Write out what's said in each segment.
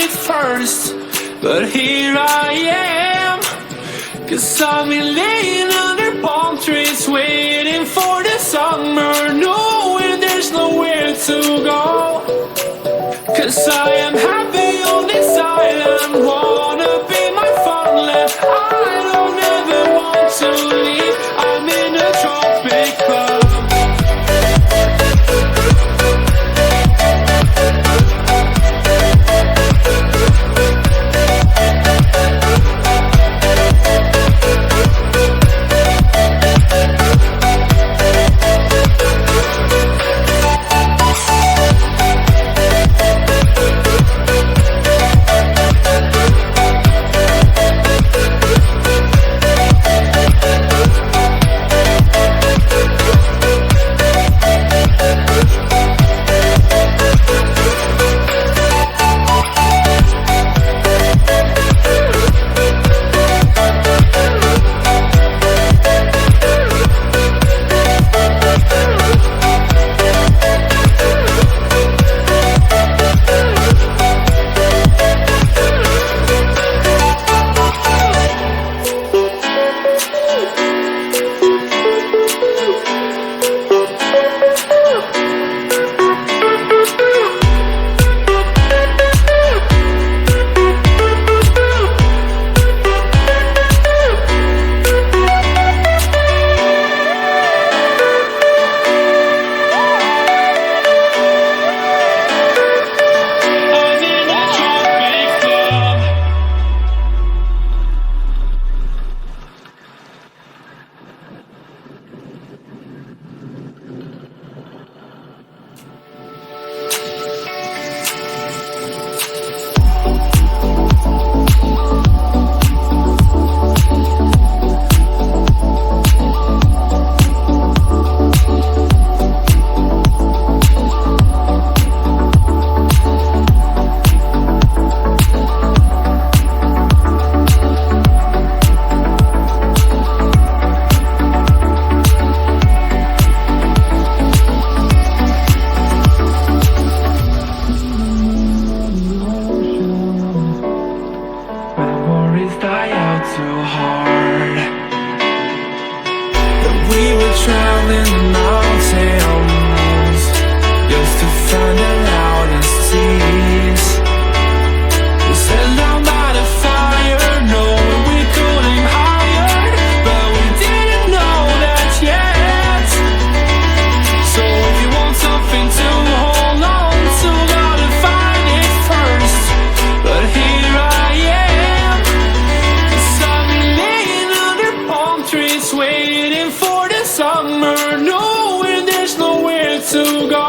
it first, but here I am. 'Cause I've been laying under palm trees, waiting for the summer, knowing there's nowhere to go. 'Cause I am happy on this island, wanna be my farmland. I don't ever want to leave, I'm in a tropic club. Die out too hard. That we were traveling the mountains just to find the loudest seas. We set down by the fire, knowing we could aim higher, but we didn't know that yet. So if you want something to hold on to, gotta find it first. But here I am, waiting for the summer, knowing there's nowhere to go.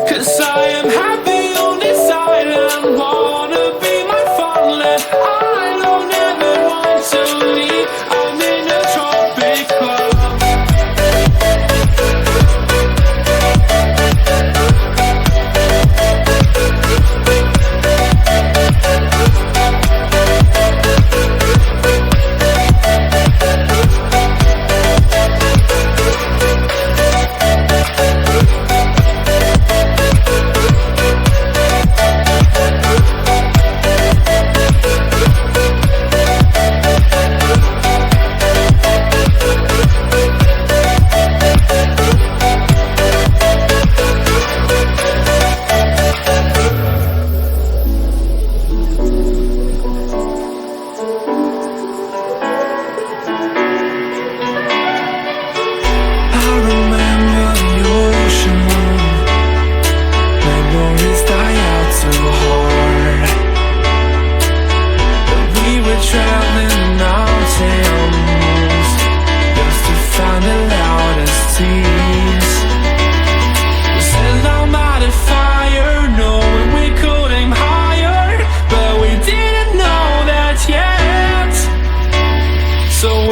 'Cause I am happy on this island, wanna be my farmland. I don't ever want to leave, I'm in a tropic club.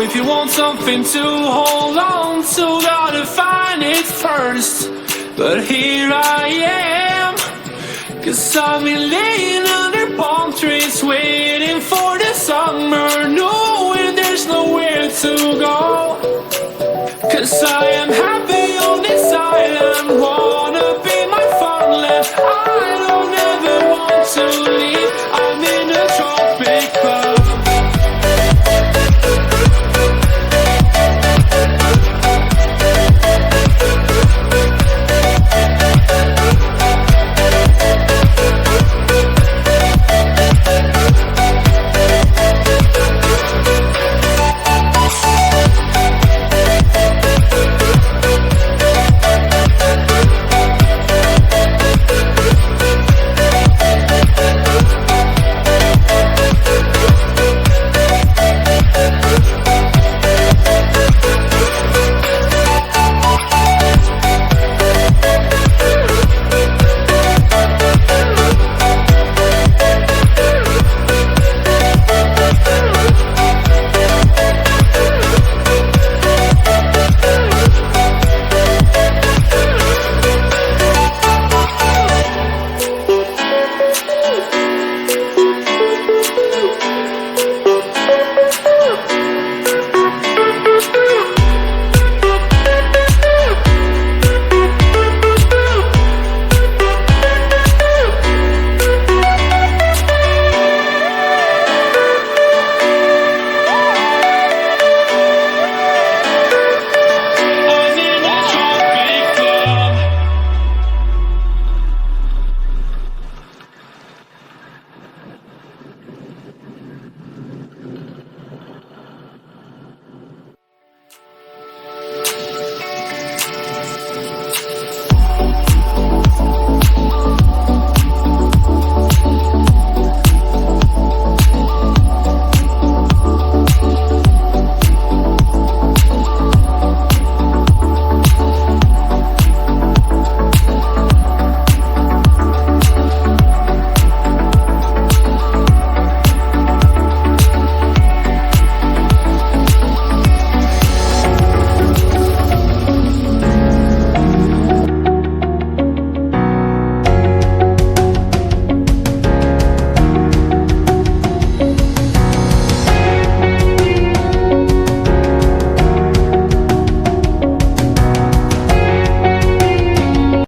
If you want something to hold on to, gotta find it first. But here I am, 'cause I've been laying under palm trees, waiting for the summer, knowing there's nowhere to go. 'Cause I am happy.